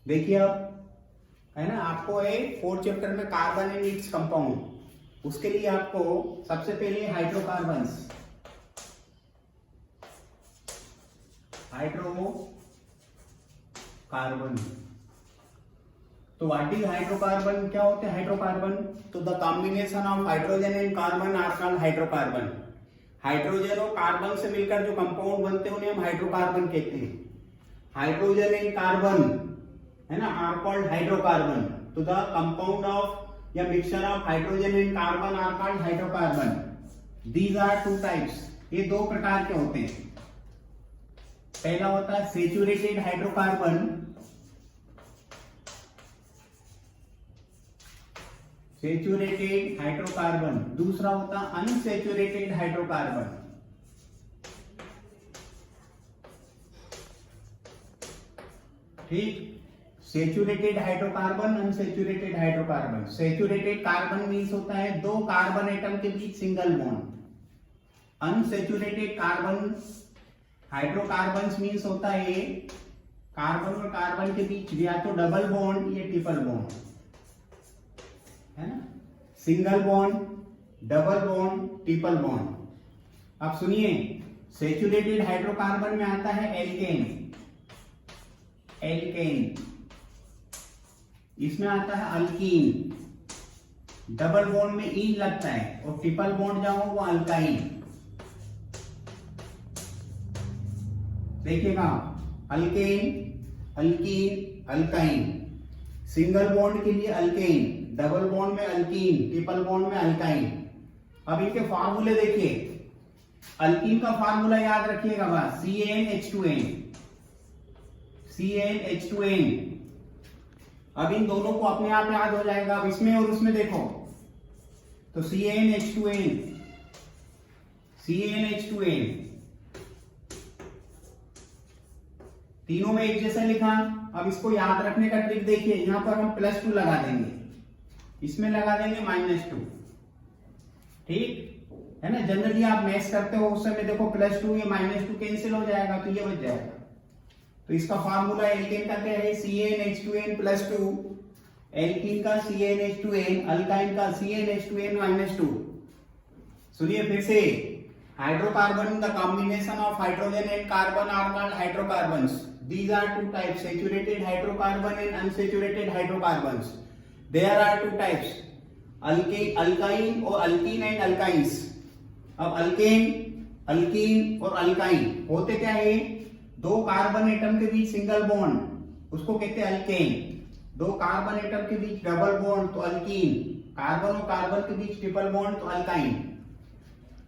देखिए अब, है ना, आपको एक 4th चैप्टर में कार्बन एंड इट्स कंपाउंड, उसके लिए आपको सबसे पहले हाइड्रोकार्बन्स, हाइड्रोकार्बन। तो व्हाट इज हाइड्रोकार्बन, क्या होते हैं हाइड्रोकार्बन? तो the combination of hydrogen and carbon are called hydrocarbon. Hydrogen और कार्बन से मिलकर जो कंपाउंड बनते हैं उन्हें हम हाइड्रोकार्बन कहते हैं। हाइड्रोजन एंड कार्बन, है ना, आर कॉल्ड हाइड्रोकार्बन। तो द कंपाउंड ऑफ या mixture of hydrogen and carbon are called hydrocarbon. These are two types, ये दो प्रकार के होते हैं। पहला होता है सैचुरेटेड हाइड्रोकार्बन, सैचुरेटेड हाइड्रोकार्बन। दूसरा होता है अनसैचुरेटेड हाइड्रोकार्बन। ठीक, saturated hydrocarbon, unsaturated hydrocarbon. Saturated carbon means होता है दो कार्बन एटम के बीच single bond. Unsaturated carbon hydrocarbons means होता है कार्बन और कार्बन के बीच या तो डबल बॉन्ड या ट्रिपल बॉन्ड, है ना, single bond, double bond, triple bond. अब सुनिए, सैचुरेटेड हाइड्रोकार्बन में आता है एल्केन, एल्केन। इसमें आता है अल्कीन, डबल बॉन्ड में ईन लगता है, और ट्रिपल बॉन्ड जहां हो वो अल्काइन। देखिएगा, alkane, alkyne, alkyne. Single bond के लिए अल्केन, डबल बॉन्ड में अल्कीन, ट्रिपल बॉन्ड में अल्काइन। अब इनके फार्मूले देखिए। अल्कीन का फार्मूला याद रखिएगा बस, CnH2n, CnH2n। अब इन दोनों को अपने आप याद हो जाएगा। अब इसमें और उसमें देखो, तो CnH2n, CnH2n, तीनों में एक जैसा लिखा। अब इसको याद रखने का ट्रिक देखिए, यहां पर हम +2 लगा देंगे, इसमें लगा देंगे -2। ठीक है ना, जनरली आप मैच करते हो उस समय देखो +2 या -2 कैंसिल हो जाएगा, तो ये बच जाएगा। तो इसका फार्मूला एल्केन का क्या है, CnH2n +2, एल्कीन का CnH2n, अल्काइन का CnH2n -2। सुनिए फिर से, hydrocarbon the combination of hydrogen and carbon are called hydrocarbons. These are two types, saturated hydrocarbon and unsaturated hydrocarbons. There are two types, alkyne और alkene and alkynes. अब alkane, alkyne और alkyne होते क्या है, दो कार्बन एटम के बीच single bond, उसको कहते हैं अल्केन। दो कार्बन एटम के बीच डबल बॉन्ड तो अल्कीन, कार्बन और कार्बन के बीच ट्रिपल बॉन्ड तो alkyne.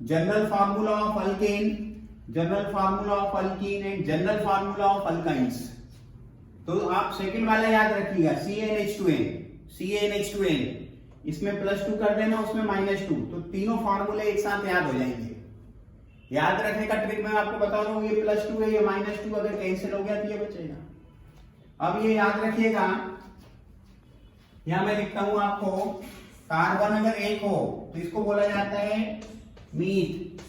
General formula of alkane, general formula of alkyne and general formula of alkynes. तो आप सेकंड वाला याद रखिएगा, CnH2n, CnH2n, इसमें +2 कर देना, उसमें -2, तो तीनों फार्मूले एक साथ याद हो जाएंगे। याद रखने का ट्रिक मैं आपको बता रहा हूं, ये +2 है, ये -2, अगर कैंसिल हो गया तो ये बचेगा। अब ये याद रखिएगा, यहां मैं लिखता हूं आपको, कार्बन अगर एक हो तो इसको बोला जाता है मीथ,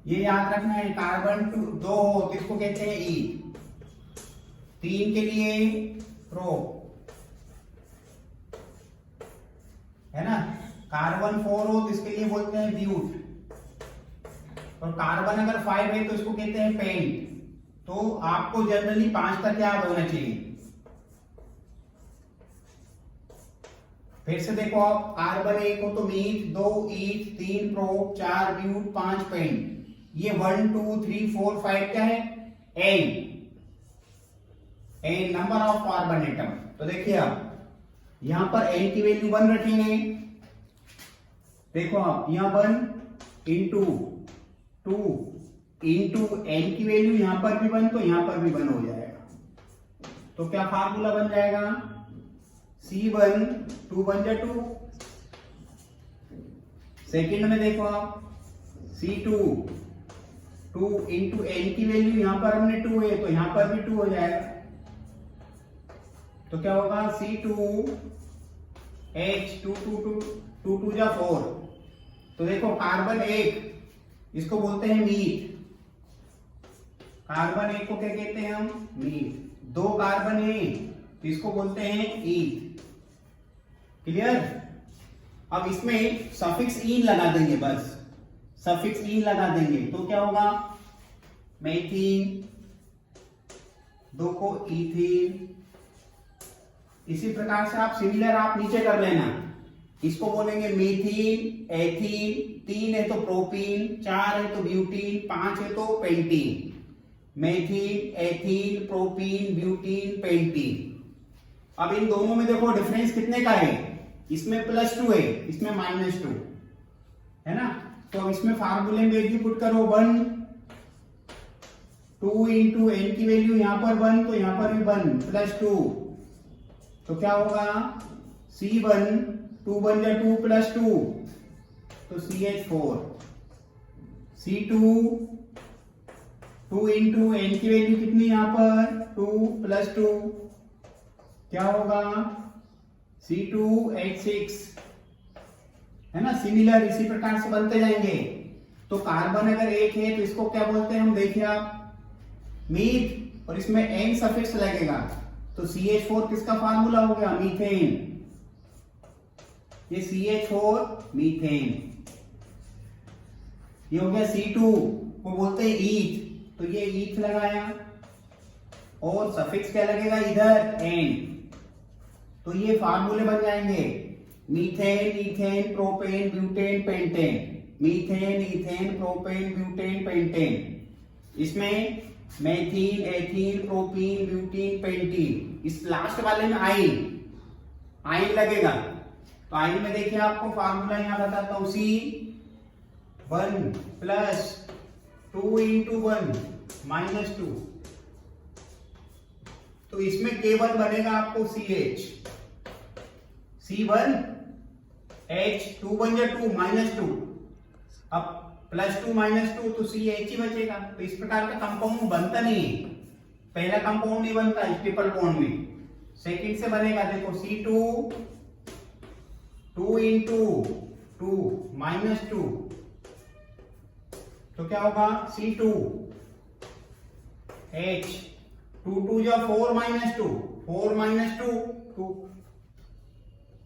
ये याद रखना है। कार्बन 2 हो तो इसको कहते हैं ईथ। 3 के लिए प्रो, है ना। कार्बन 4 हो तो इसके लिए बोलते हैं ब्यूट, और कार्बन अगर 5 है तो इसको कहते हैं पेंट। तो आपको जनरली 5 तक याद होना चाहिए। फिर से देखो, आप कार्बन 1 हो तो meth, 2 eth, 3 pro, 4 but, 5 pent. ये 1 2 3 4 5 क्या है, N number of carbon atom. तो देखिए आप यहां पर एन की वैल्यू 1 रखेंगे। देखो आप यहां 1 इंटू 2 इंटू एन की वैल्यू यहां पर भी 1, तो यहां पर भी 1 हो जाएगा। तो क्या फार्मूला बन जाएगा, C1, 2 1 जा 2। सेकेंड में देखो आप, C2, 2 इंटू एन की वैल्यू यहां पर हमने 2 है, तो यहां पर भी 2 हो जाएगा। तो क्या होगा, C2 H 2 2 जा 4। तो देखो कार्बन 1, इसको बोलते हैं मीथ। कार्बन 1 को क्या कहते हैं हम, मीथ। दो कार्बन है तो इसको बोलते हैं ईथ। क्लियर? अब इसमें सफिक्स ईन लगा देंगे, बस सफिक्स ईन लगा देंगे तो क्या होगा, मेथीन, दो को इथीन। इसी प्रकार से आप सिमिलर आप नीचे कर लेना, इसको बोलेंगे मीथीन, एथीन, 3 है तो प्रोपीन, 4 है तो ब्यूटीन, 5 है तो pentene. Methene, ethene, propene, butene, pentene. अब इन दोनों में देखो डिफरेंस कितने का है, इसमें +2 है, इसमें -2 है ना। तो अब इसमें फार्मूले में वैल्यू पुट करो 1, 2 इंटू n की वैल्यू यहां पर 1 तो यहां पर भी 1 +2 तो क्या होगा C1, 2 1 जा 2 +2 तो CH4। C2, 2 इंटू n की वैल्यू कितनी यहां पर 2 +2 क्या होगा C2H6 है ना। सिमिलर इसी प्रकार से बनते जाएंगे। तो कार्बन अगर एक है तो इसको क्या बोलते हैं हम, देखिए आप मीथ, और इसमें n सफिक्स लगेगा तो CH4 किसका फार्मूला हो गया, मीथेन। ये CH4 मीथेन। ये हो गया C2 वो बोलते हैं ईथ, तो ये ईथ लगाया और सफिक्स क्या लगेगा इधर n, तो ये फार्मूले बन जाएंगे methane, ethane, propane, butane, pentane. Methane, ethane, propane, butane, pentane. इसमें मेथीन, एथीन, प्रोपीन, ब्यूटीन, पेंटीन। इस लास्ट वाले में आइन लगेगा। तो आइन में देखिए आपको फार्मूला यहां बताता हूं, C1 + 2 इंटू 1 -2 तो इसमें K1 बनेगा आपको CH, C1 H, 2 1 जा 2 -2, अब +2 -2 तो CH ही बचेगा। तो इस प्रकार का कंपाउंड बनता नहीं है, पहला कंपाउंड नहीं बनता है ट्रिपल बॉन्ड में, सेकंड से बनेगा। देखो C2, 2 इंटू 2 -2 तो क्या होगा C2 H, 2 2 जा 4 -2, 4 -2 2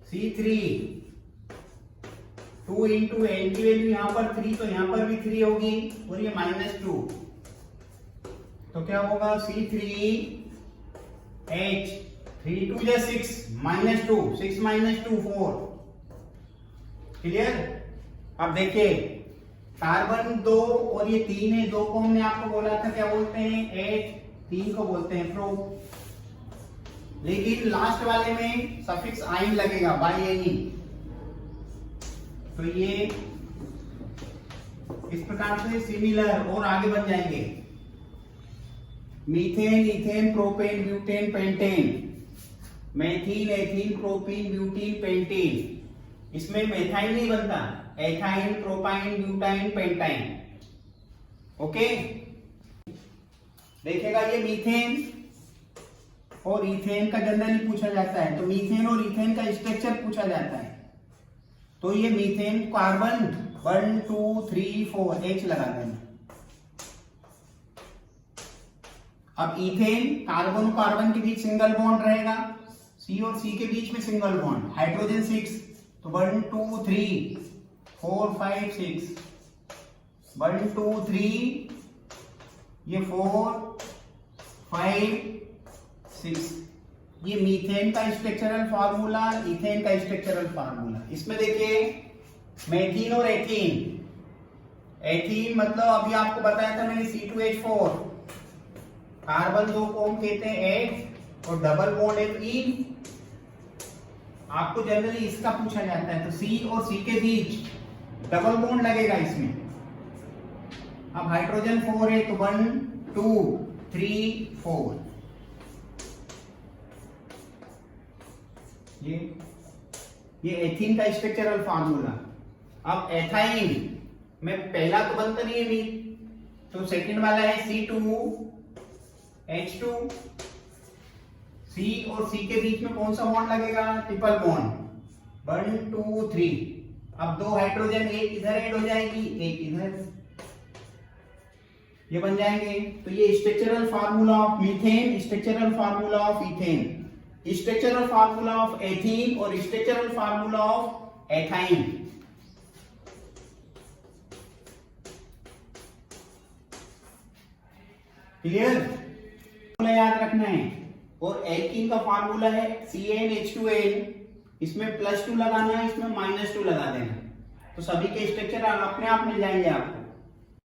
C3, 2 इंटू n की वैल्यू यहां पर 3 तो यहां पर भी 3 होगी और ये -2 तो क्या होगा C3H, 3 2 जा 6 -2, 6 -2 4। क्लियर? अब देखिए कार्बन 2 और ये 3 है, 2 को हमने आपको बोला था क्या बोलते हैं, H, 3 को बोलते हैं प्रो। लेकिन लास्ट वाले में सफिक्स आइन लगेगा बाई एनी, तो ये इस प्रकार से सिमिलर और आगे बन जाएंगे methane, ethane, propane, butane, pentane. Methene, ethene, propene, butene, pentene. इसमें मेथाइन नहीं बनता, ethyne, propyne, butyne, pentyne. Okay, देखिएगा ये मीथेन और इथेन का जनरली पूछा जाता है, तो मीथेन और इथेन का स्ट्रक्चर पूछा जाता है। तो ये मीथेन कार्बन 1 2 3 4 H लगा देना। अब इथेन कार्बन और कार्बन के बीच सिंगल बॉन्ड रहेगा, C और C के बीच में सिंगल बॉन्ड, हाइड्रोजन 6 तो 1 2 3 4 5 6 1 2 3 ये 4 5 6 ये मीथेन का स्ट्रक्चरल फार्मूला, इथेन का स्ट्रक्चरल फार्मूला। इसमें देखिए मेथीन और एथीन, एथीन मतलब अभी आपको बताया था मैंने C2H4, कार्बन 2 को हम कहते हैं H और डबल बॉन्ड एक इन। आपको जनरली इसका पूछा जाता है, तो C और C के बीच डबल बॉन्ड लगेगा इसमें। अब हाइड्रोजन 4 है तो 1 2 3 4 ये एथीन का स्ट्रक्चरल फार्मूला। अब एथाइन में पहला तो बनता नहीं है मीथ, तो सेकंड वाला है C2H2। C और C के बीच में कौन सा बॉन्ड लगेगा, ट्रिपल बॉन्ड 1 2 3। अब 2 हाइड्रोजन एक इधर ऐड हो जाएगी, एक इधर, ये बन जाएंगे। तो ये structural formula of methane, structural formula of ethane, structural formula of ethene और structural formula of ethyne. Clear? याद रखना है। और एल्कीन का फार्मूला है CnH2n, इसमें +2 लगाना है, इसमें -2 लगा देना, तो सभी के स्ट्रक्चर अपने आप मिल जाएंगे आपको।